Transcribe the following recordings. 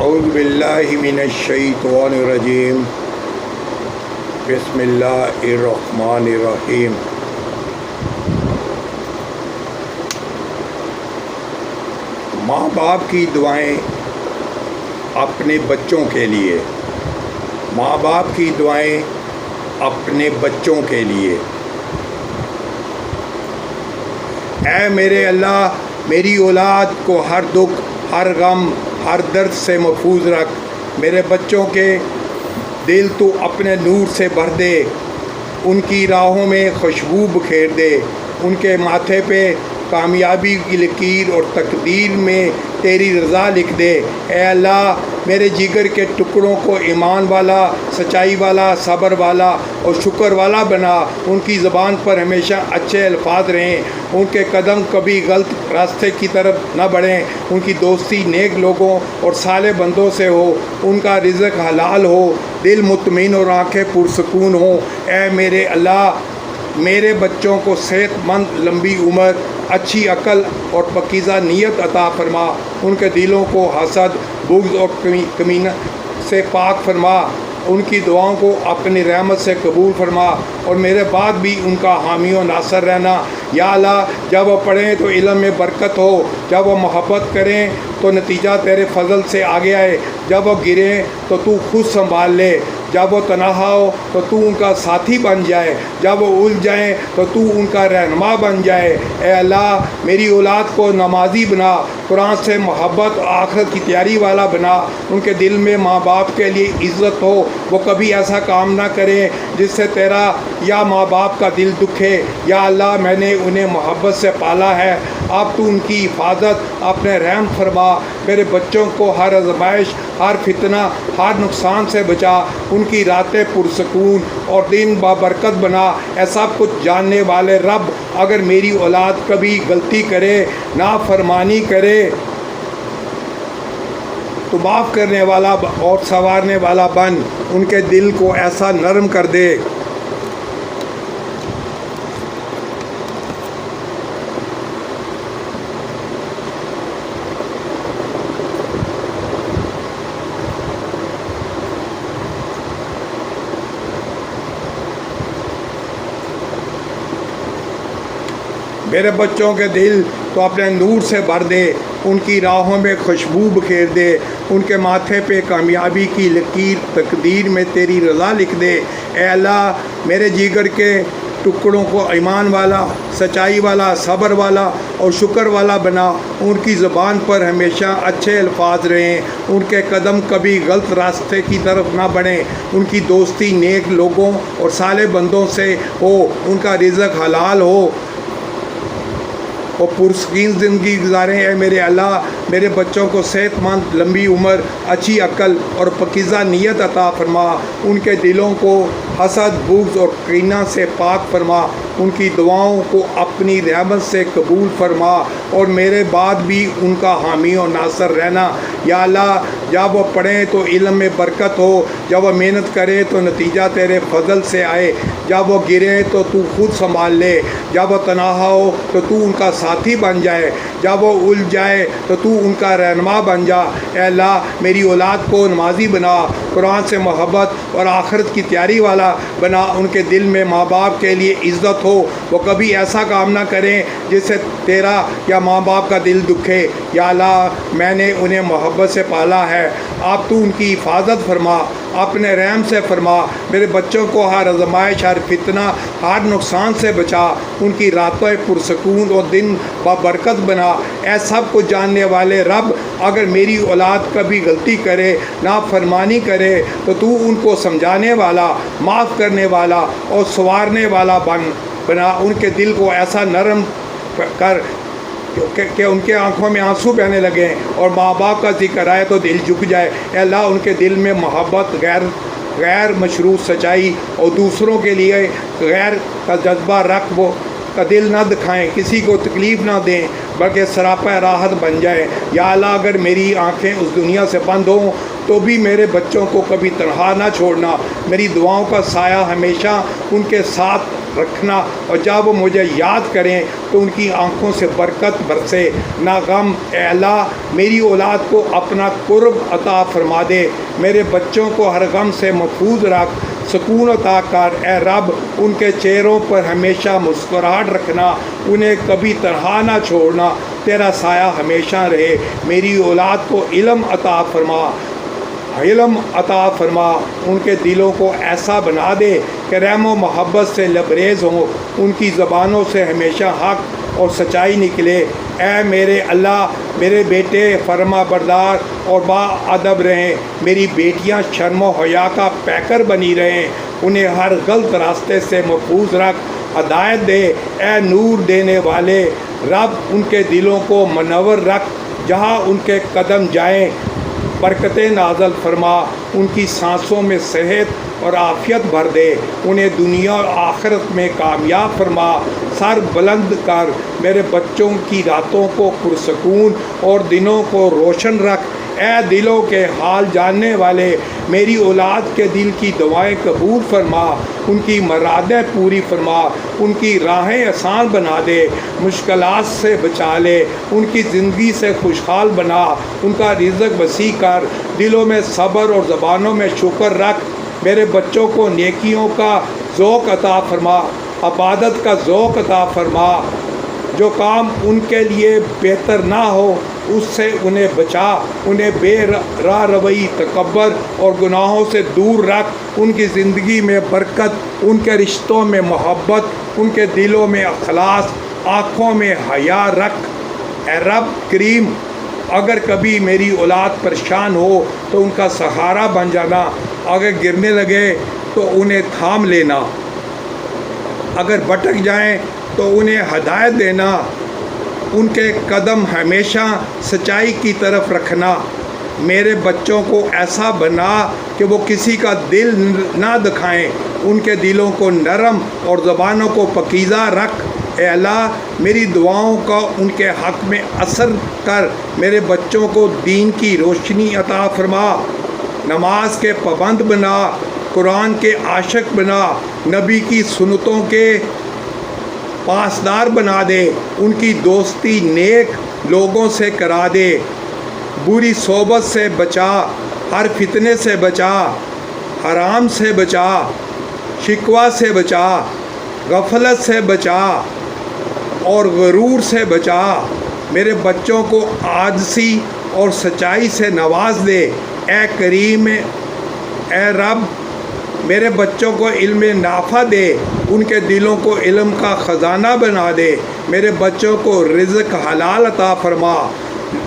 اعوذ باللہ من الشیطان الرجیم بسم اللہ الرحمن الرحیم۔ ماں باپ کی دعائیں اپنے بچوں کے لیے، ماں باپ کی دعائیں اپنے بچوں کے لیے۔ اے میرے اللہ، میری اولاد کو ہر دکھ، ہر غم، ہر درد سے محفوظ رکھ۔ میرے بچوں کے دل تو اپنے نور سے بھر دے، ان کی راہوں میں خوشبو بکھیر دے، ان کے ماتھے پہ کامیابی کی لکیر اور تقدیر میں تیری رضا لکھ دے۔ اے اللہ، میرے جگر کے ٹکڑوں کو ایمان والا، سچائی والا، صبر والا اور شکر والا بنا۔ ان کی زبان پر ہمیشہ اچھے الفاظ رہیں، ان کے قدم کبھی غلط راستے کی طرف نہ بڑھیں، ان کی دوستی نیک لوگوں اور صالح بندوں سے ہو، ان کا رزق حلال ہو، دل مطمئن اور آنکھیں پرسکون ہوں۔ اے میرے اللہ، میرے بچوں کو صحت مند لمبی عمر، اچھی عقل اور پاکیزہ نیت عطا فرما۔ ان کے دلوں کو حسد، بغض اور کینہ سے پاک فرما۔ ان کی دعاؤں کو اپنی رحمت سے قبول فرما اور میرے بعد بھی ان کا حامی و ناصر رہنا۔ یا اللہ، جب وہ پڑھیں تو علم میں برکت ہو، جب وہ محبت کریں تو نتیجہ تیرے فضل سے آگے آئے، جب وہ گریں تو تو خود سنبھال لے، جب وہ تنہا ہو تو تو ان کا ساتھی بن جائے، جب وہ الجھ جائیں تو تو ان کا رہنما بن جائے۔ اے اللہ، میری اولاد کو نمازی بنا، قرآن سے محبت اور آخرت کی تیاری والا بنا۔ ان کے دل میں ماں باپ کے لیے عزت ہو، وہ کبھی ایسا کام نہ کریں جس سے تیرا یا ماں باپ کا دل دکھے۔ یا اللہ، میں نے انہیں محبت سے پالا ہے، اب تو ان کی حفاظت اپنے رحم فرما۔ میرے بچوں کو ہر آزمائش، ہر فتنہ، ہر نقصان سے بچا، ان کی راتیں پرسکون اور دن بابرکت بنا۔ اے سب کچھ جاننے والے رب، اگر میری اولاد کبھی غلطی کرے، نافرمانی کرے تو معاف کرنے والا اور سنوارنے والا بن، ان کے دل کو ایسا نرم کر دے میرے بچوں کے دل تو اپنے نور سے بھر دے، ان کی راہوں میں خوشبو بکھیر دے، ان کے ماتھے پہ کامیابی کی لکیر تقدیر میں تیری رضا لکھ دے۔ اے اللہ، میرے جگر کے ٹکڑوں کو ایمان والا، سچائی والا، صبر والا اور شکر والا بنا۔ ان کی زبان پر ہمیشہ اچھے الفاظ رہیں، ان کے قدم کبھی غلط راستے کی طرف نہ بڑھیں، ان کی دوستی نیک لوگوں اور صالح بندوں سے ہو، ان کا رزق حلال ہو اور پرسکون زندگی گزاریں۔ اے میرے اللہ، میرے بچوں کو صحت مند لمبی عمر، اچھی عقل اور پاکیزہ نیت عطا فرما۔ ان کے دلوں کو حسد، بغض اور کینہ سے پاک فرما۔ ان کی دعاؤں کو اپنی رحمت سے قبول فرما اور میرے بعد بھی ان کا حامی و ناصر رہنا۔ یا اللہ، جب وہ پڑھیں تو علم میں برکت ہو، جب وہ محنت کریں تو نتیجہ تیرے فضل سے آئے، جب وہ گریں تو تو خود سنبھال لے، جب وہ تنہا ہو تو تو ان کا ساتھی بن جائے، جب وہ الجھ جائے تو تو ان کا رہنما بن جا۔ اے اللہ، میری اولاد کو نمازی بنا، قرآن سے محبت اور آخرت کی تیاری والا بنا۔ ان کے دل میں ماں باپ کے لیے عزت ہو، وہ کبھی ایسا کام نہ کریں جس سے تیرا یا ماں باپ کا دل دکھے۔ یا اللہ، میں نے انہیں محبت سے پالا ہے، اب تو ان کی حفاظت فرما، اپنے رحم سے فرما۔ میرے بچوں کو ہر آزمائش، ہر فتنہ، ہر نقصان سے بچا، ان کی راتیں پرسکون اور دن بابرکت بنا۔ اے سب کو جاننے والے رب، اگر میری اولاد کبھی غلطی کرے، نافرمانی کرے تو تو ان کو سمجھانے والا، معاف کرنے والا اور سنوارنے والا بنا۔ ان کے دل کو ایسا نرم کر کہ ان کے آنکھوں میں آنسو بہنے لگیں اور ماں باپ کا ذکر آئے تو دل جھک جائے۔ اے اللہ، ان کے دل میں محبت، غیر مشروط سچائی اور دوسروں کے لیے غیر کا جذبہ رکھ وہ کا دل نہ دکھائیں، کسی کو تکلیف نہ دیں بلکہ سراپا راحت بن جائے۔ یا اللہ، اگر میری آنکھیں اس دنیا سے بند ہوں تو بھی میرے بچوں کو کبھی تنہا نہ چھوڑنا۔ میری دعاؤں کا سایہ ہمیشہ ان کے ساتھ رکھنا، اور جب وہ مجھے یاد کریں تو ان کی آنکھوں سے برکت برسے نہ غم۔ اے اللہ میری اولاد کو اپنا قرب عطا فرما دے، میرے بچوں کو ہر غم سے محفوظ رکھ، سکون عطا کر۔ اے رب ان کے چہروں پر ہمیشہ مسکراہٹ رکھنا، انہیں کبھی تنہا نہ چھوڑنا، تیرا سایہ ہمیشہ رہے۔ میری اولاد کو علم عطا فرما، علم عطا فرما، ان کے دلوں کو ایسا بنا دے کہ رحم و محبت سے لبریز ہوں، ان کی زبانوں سے ہمیشہ حق اور سچائی نکلے۔ اے میرے اللہ میرے بیٹے فرما بردار اور با ادب رہیں، میری بیٹیاں شرم و حیا کا پیکر بنی رہیں، انہیں ہر غلط راستے سے محفوظ رکھ، ہدایت دے۔ اے نور دینے والے رب ان کے دلوں کو منور رکھ، جہاں ان کے قدم جائیں برکتیں نازل فرما، ان کی سانسوں میں صحت اور عافیت بھر دے، انہیں دنیا اور آخرت میں کامیاب فرما۔ سر بلند کر، میرے بچوں کی راتوں کو پرسکون اور دنوں کو روشن رکھ۔ اے دلوں کے حال جاننے والے میری اولاد کے دل کی دعائیں قبول فرما، ان کی مرادیں پوری فرما، ان کی راہیں آسان بنا دے، مشکلات سے بچا لے، ان کی زندگی سے خوشحال بنا، ان کا رزق وسیع کر، دلوں میں صبر اور زبانوں میں شکر رکھ۔ میرے بچوں کو نیکیوں کا ذوق عطا فرما، عبادت کا ذوق عطا فرما، جو کام ان کے لیے بہتر نہ ہو اس سے انہیں بچا، انہیں بے راہ روی، تکبر اور گناہوں سے دور رکھ، ان کی زندگی میں برکت، ان کے رشتوں میں محبت، ان کے دلوں میں اخلاص، آنکھوں میں حیا رکھ۔ اے رب کریم اگر کبھی میری اولاد پریشان ہو تو ان کا سہارا بن جانا، اگر گرنے لگے تو انہیں تھام لینا، اگر بھٹک جائیں تو انہیں ہدایت دینا، ان کے قدم ہمیشہ سچائی کی طرف رکھنا۔ میرے بچوں کو ایسا بنا کہ وہ کسی کا دل نہ دکھائیں، ان کے دلوں کو نرم اور زبانوں کو پاکیزہ رکھ۔ اے اللہ میری دعاؤں کا ان کے حق میں اثر کر، میرے بچوں کو دین کی روشنی عطا فرما، نماز کے پابند بنا، قرآن کے عاشق بنا، نبی کی سنتوں کے پاسدار بنا دے، ان کی دوستی نیک لوگوں سے کرا دے، بری صحبت سے بچا، ہر فتنے سے بچا، حرام سے بچا، شکوہ سے بچا، غفلت سے بچا اور غرور سے بچا۔ میرے بچوں کو عاجزی اور سچائی سے نواز دے۔ اے کریم اے رب میرے بچوں کو علم نافع دے، ان کے دلوں کو علم کا خزانہ بنا دے، میرے بچوں کو رزق حلال عطا فرما،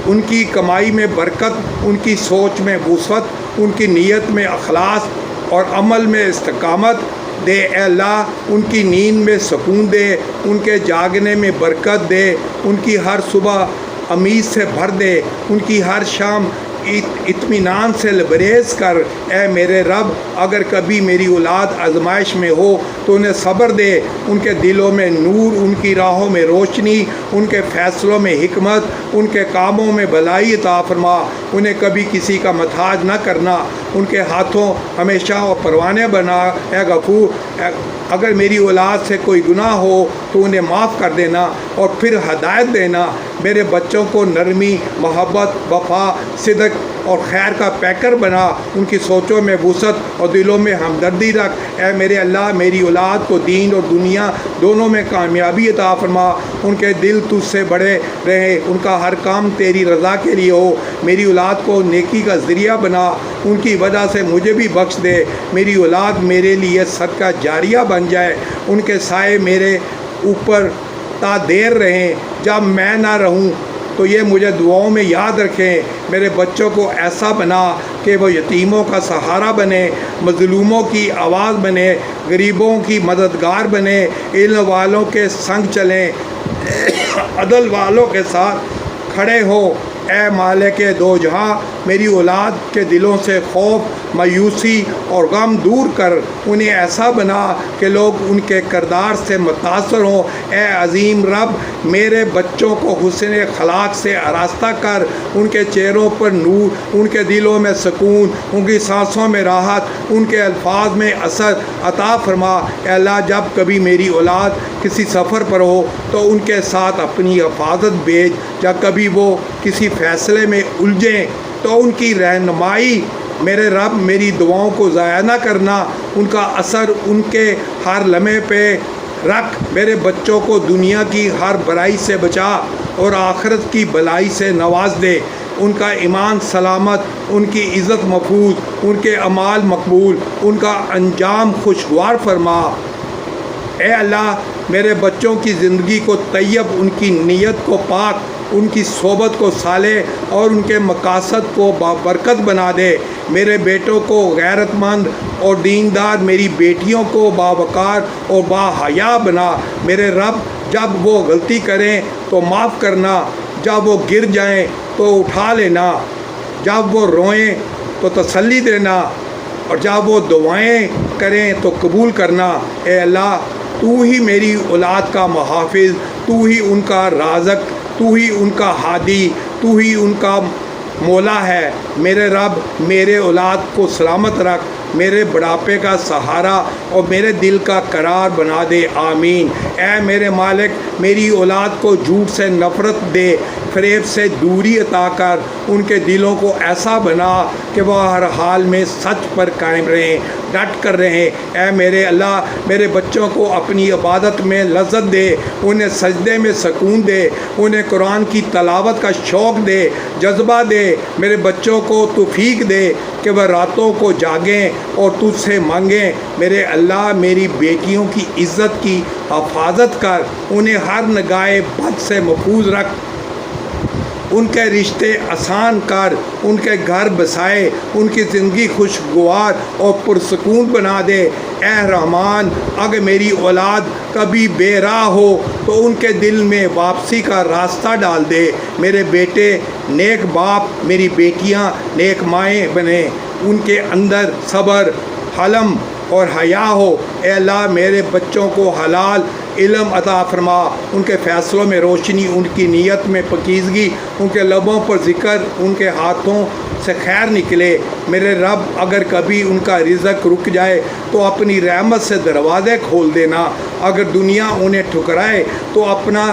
ان کی کمائی میں برکت، ان کی سوچ میں وسعت، ان کی نیت میں اخلاص اور عمل میں استقامت دے۔ اے اللہ ان کی نیند میں سکون دے، ان کے جاگنے میں برکت دے، ان کی ہر صبح امید سے بھر دے، ان کی ہر شام اطمینان سے لبریز کر۔ اے میرے رب اگر کبھی میری اولاد آزمائش میں ہو تو انہیں صبر دے، ان کے دلوں میں نور، ان کی راہوں میں روشنی، ان کے فیصلوں میں حکمت، ان کے کاموں میں بھلائی عطا فرما، انہیں کبھی کسی کا محتاج نہ کرنا، ان کے ہاتھوں ہمیشہ اور پروانے بنا۔ اے غفور اگر میری اولاد سے کوئی گناہ ہو تو انہیں معاف کر دینا اور پھر ہدایت دینا، میرے بچوں کو نرمی، محبت، وفا، صدق اور خیر کا پیکر بنا، ان کی سوچوں میں وسعت اور دلوں میں ہمدردی رکھ۔ اے میرے اللہ میری اولاد کو دین اور دنیا دونوں میں کامیابی عطا فرما، ان کے دل تجھ سے بڑے رہے، ان کا ہر کام تیری رضا کے لیے ہو، میری اولاد کو نیکی کا ذریعہ بنا، ان کی وجہ سے مجھے بھی بخش دے، میری اولاد میرے لیے صدقہ جاریہ بن جائے، ان کے سائے میرے اوپر تا دیر رہیں، جب میں نہ رہوں تو یہ مجھے دعاؤں میں یاد رکھیں۔ میرے بچوں کو ایسا بنا کہ وہ یتیموں کا سہارا بنے، مظلوموں کی آواز بنے، غریبوں کی مددگار بنے، علم والوں کے سنگ چلیں، عدل والوں کے ساتھ کھڑے ہوں۔ اے مالک دو جہاں میری اولاد کے دلوں سے خوف، مایوسی اور غم دور کر انہیں ایسا بنا کہ لوگ ان کے کردار سے متاثر ہوں۔ اے عظیم رب، میرے بچوں کو حسن اخلاق سے آراستہ کر، ان کے چہروں پر نور، ان کے دلوں میں سکون، ان کی سانسوں میں راحت، ان کے الفاظ میں اثر عطا فرما۔ اے اللہ، جب کبھی میری اولاد کسی سفر پر ہو تو ان کے ساتھ اپنی حفاظت بھیج، یا کبھی وہ کسی فیصلے میں الجھیں تو ان کی رہنمائی میرے رب میری دعاؤں کو ضائع نہ کرنا، ان کا اثر ان کے ہر لمحے پہ رکھ۔ میرے بچوں کو دنیا کی ہر برائی سے بچا اور آخرت کی بلائی سے نواز دے، ان کا ایمان سلامت، ان کی عزت محفوظ، ان کے اعمال مقبول، ان کا انجام خوشگوار فرما۔ اے اللہ، میرے بچوں کی زندگی کو طیب، ان کی نیت کو پاک، ان کی صحبت کو صالح اور ان کے مقاصد کو بابرکت بنا دے۔ میرے بیٹوں کو غیرت مند اور دیندار، میری بیٹیوں کو باوقار اور باحیا بنا۔ میرے رب، جب وہ غلطی کریں تو معاف کرنا، جب وہ گر جائیں تو اٹھا لینا، جب وہ روئیں تو تسلی دینا، اور جب وہ دعائیں کریں تو قبول کرنا۔ اے اللہ، تو ہی میری اولاد کا محافظ، تو ہی ان کا رازق، تو ہی ان کا ہادی، تو ہی ان کا مولا ہے۔ میرے رب، میرے اولاد کو سلامت رکھ، میرے بڑھاپے کا سہارا اور میرے دل کا قرار بنا دے، آمین۔ اے میرے مالک، میری اولاد کو جھوٹ سے نفرت دے، فریب سے دوری عطا کر، ان کے دلوں کو ایسا بنا کہ وہ ہر حال میں سچ پر قائم رہیں، ڈٹ کر رہیں۔ اے میرے اللہ، میرے بچوں کو اپنی عبادت میں لذت دے، انہیں سجدے میں سکون دے، انہیں قرآن کی تلاوت کا شوق دے، جذبہ دے۔ میرے بچوں کو توفیق دے کہ وہ راتوں کو جاگیں اور تجھ سے مانگیں۔ میرے اللہ، میری بیٹیوں کی عزت کی حفاظت کر، انہیں ہر نگاہ بد سے محفوظ رکھ، ان کے رشتے آسان کر، ان کے گھر بسائے، ان کی زندگی خوشگوار اور پرسکون بنا دے۔ اے رحمان، اگر میری اولاد کبھی بے راہ ہو تو ان کے دل میں واپسی کا راستہ ڈال دے۔ میرے بیٹے نیک باپ، میری بیٹیاں نیک مائیں بنیں، ان کے اندر صبر، حلم اور حیا ہو۔ اے اللہ، میرے بچوں کو حلال علم عطا فرما، ان کے فیصلوں میں روشنی، ان کی نیت میں پاکیزگی، ان کے لبوں پر ذکر، ان کے ہاتھوں سے خیر نکلے۔ میرے رب، اگر کبھی ان کا رزق رک جائے تو اپنی رحمت سے دروازے کھول دینا، اگر دنیا انہیں ٹھکرائے تو اپنا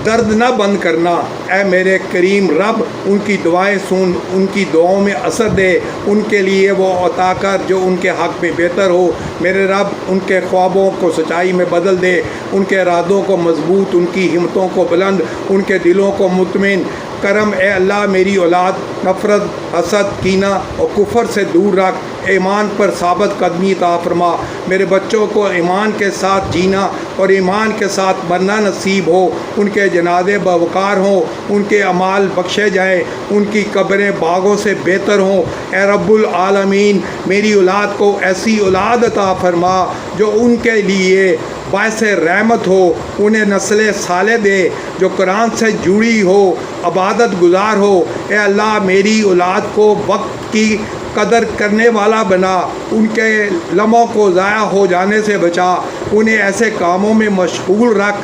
درد نہ بند کرنا۔ اے میرے کریم رب، ان کی دعائیں سن، ان کی دعاؤں میں اثر دے، ان کے لیے وہ عطا کر جو ان کے حق میں بہتر ہو۔ میرے رب، ان کے خوابوں کو سچائی میں بدل دے، ان کے ارادوں کو مضبوط، ان کی ہمتوں کو بلند، ان کے دلوں کو مطمئن کرم۔ اے اللہ، میری اولاد نفرت، حسد، کینہ اور کفر سے دور رکھ، ایمان پر ثابت قدمی عطا فرما۔ میرے بچوں کو ایمان کے ساتھ جینا اور ایمان کے ساتھ مرنا نصیب ہو، ان کے جنازے باوقار ہوں، ان کے اعمال بخشے جائیں، ان کی قبریں باغوں سے بہتر ہوں۔ اے رب العالمین، میری اولاد کو ایسی اولاد عطا فرما جو ان کے لیے باعث رحمت ہو، انہیں نسل صالح دے جو قرآن سے جڑی ہو، عبادت گزار ہو۔ اے اللہ، میری اولاد کو وقت کی قدر کرنے والا بنا، ان کے لمحوں کو ضائع ہو جانے سے بچا، انہیں ایسے کاموں میں مشغول رکھ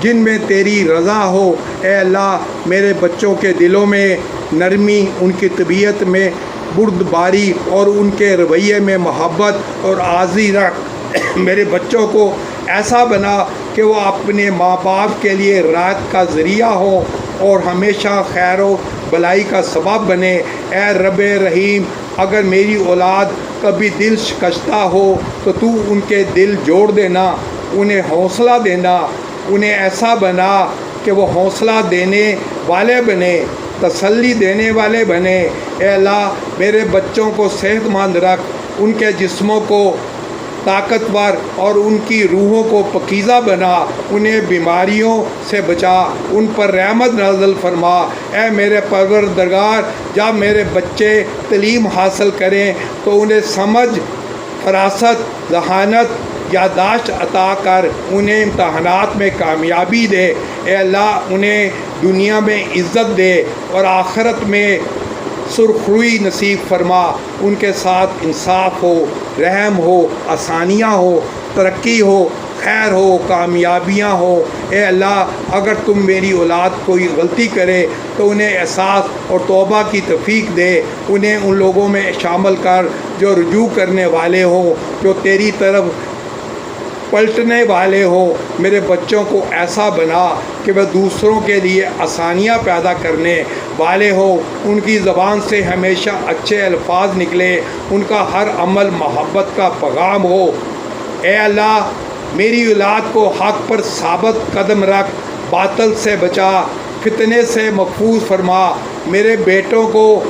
جن میں تیری رضا ہو۔ اے اللہ، میرے بچوں کے دلوں میں نرمی، ان کی طبیعت میں بردباری اور ان کے رویے میں محبت اور عاجزی رکھ۔ میرے بچوں کو ایسا بنا کہ وہ اپنے ماں باپ کے لیے راحت کا ذریعہ ہو اور ہمیشہ خیر و بلائی کا سبب بنے۔ اے رب رحیم، اگر میری اولاد کبھی دل شکستہ ہو تو تو ان کے دل جوڑ دینا، انہیں حوصلہ دینا، انہیں ایسا بنا کہ وہ حوصلہ دینے والے بنے، تسلی دینے والے بنے۔ اے اللہ، میرے بچوں کو صحت مند رکھ، ان کے جسموں کو طاقتور اور ان کی روحوں کو پاکیزہ بنا، انہیں بیماریوں سے بچا، ان پر رحمت نازل فرما۔ اے میرے پروردگار، جب میرے بچے تعلیم حاصل کریں تو انہیں سمجھ، فراست، ذہانت، یادداشت عطا کر، انہیں امتحانات میں کامیابی دے۔ اے اللہ، انہیں دنیا میں عزت دے اور آخرت میں سرخروئی نصیب فرما، ان کے ساتھ انصاف ہو، رحم ہو، آسانیاں ہو، ترقی ہو، خیر ہو، کامیابیاں ہو۔ اے اللہ، اگر تم میری اولاد کوئی غلطی کرے تو انہیں احساس اور توبہ کی توفیق دے، انہیں ان لوگوں میں شامل کر جو رجوع کرنے والے ہوں، جو تیری طرف پلٹنے والے ہوں۔ میرے بچوں کو ایسا بنا کہ وہ دوسروں کے لیے آسانیاں پیدا کرنے والے ہوں، ان کی زبان سے ہمیشہ اچھے الفاظ نکلے، ان کا ہر عمل محبت کا پیغام ہو۔ اے اللہ، میری اولاد کو حق پر ثابت قدم رکھ، باطل سے بچا، فتنے سے محفوظ فرما۔ میرے بیٹوں کو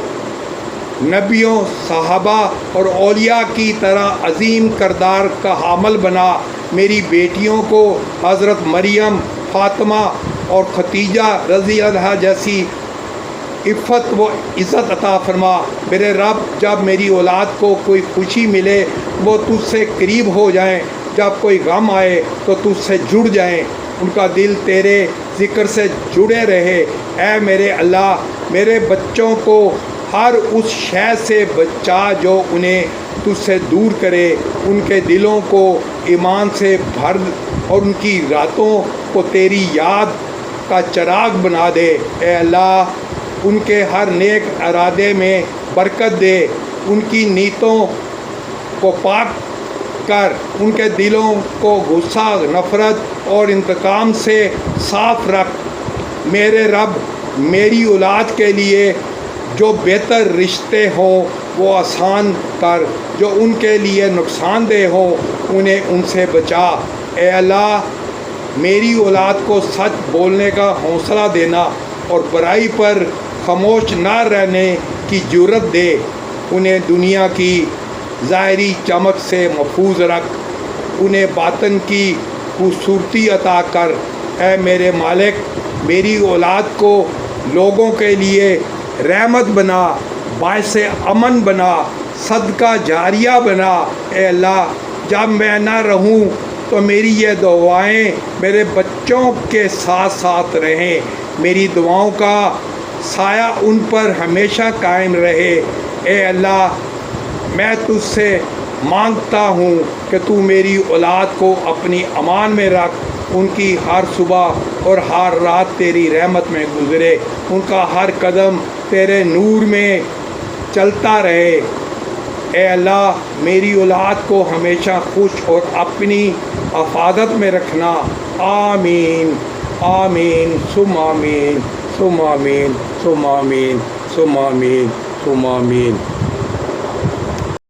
نبیوں، صحابہ اور اولیاء کی طرح عظیم کردار کا حامل بنا۔ میری بیٹیوں کو حضرت مریم، فاطمہ اور ختیجہ رضی اللہ جیسی عفت و عزت عطا فرما۔ میرے رب، جب میری اولاد کو کوئی خوشی ملے وہ تجھ سے قریب ہو جائیں، جب کوئی غم آئے تو تجھ سے جڑ جائیں، ان کا دل تیرے ذکر سے جڑے رہے۔ اے میرے اللہ، میرے بچوں کو ہر اس شے سے بچا جو انہیں تجھ سے دور کرے، ان کے دلوں کو ایمان سے بھر اور ان کی راتوں کو تیری یاد کا چراغ بنا دے۔ اے اللہ، ان کے ہر نیک ارادے میں برکت دے، ان کی نیتوں کو پاک کر، ان کے دلوں کو غصہ، نفرت اور انتقام سے صاف رکھ۔ میرے رب، میری اولاد کے لیے جو بہتر رشتے ہوں وہ آسان کر، جو ان کے لیے نقصان دہ ہوں انہیں ان سے بچا۔ اے اللہ، میری اولاد کو سچ بولنے کا حوصلہ دینا اور برائی پر خاموش نہ رہنے کی جرأت دے، انہیں دنیا کی ظاہری چمک سے محفوظ رکھ، انہیں باطن کی خوبصورتی عطا کر۔ اے میرے مالک، میری اولاد کو لوگوں کے لیے رحمت بنا، باعث امن بنا، صدقہ جاریہ بنا۔ اے اللہ، جب میں نہ رہوں تو میری یہ دعائیں میرے بچوں کے ساتھ ساتھ رہیں، میری دعاؤں کا سایہ ان پر ہمیشہ قائم رہے۔ اے اللہ، میں تجھ سے مانگتا ہوں کہ تو میری اولاد کو اپنی امان میں رکھ، ان کی ہر صبح اور ہر رات تیری رحمت میں گزرے، ان کا ہر قدم تیرے نور میں چلتا رہے۔ اے اللہ، میری اولاد کو ہمیشہ خوش اور اپنی حفاظت میں رکھنا۔ آمین، آمین، ثم آمین، ثم آمین، ثم آمین، ثم آمین، ثم آمین۔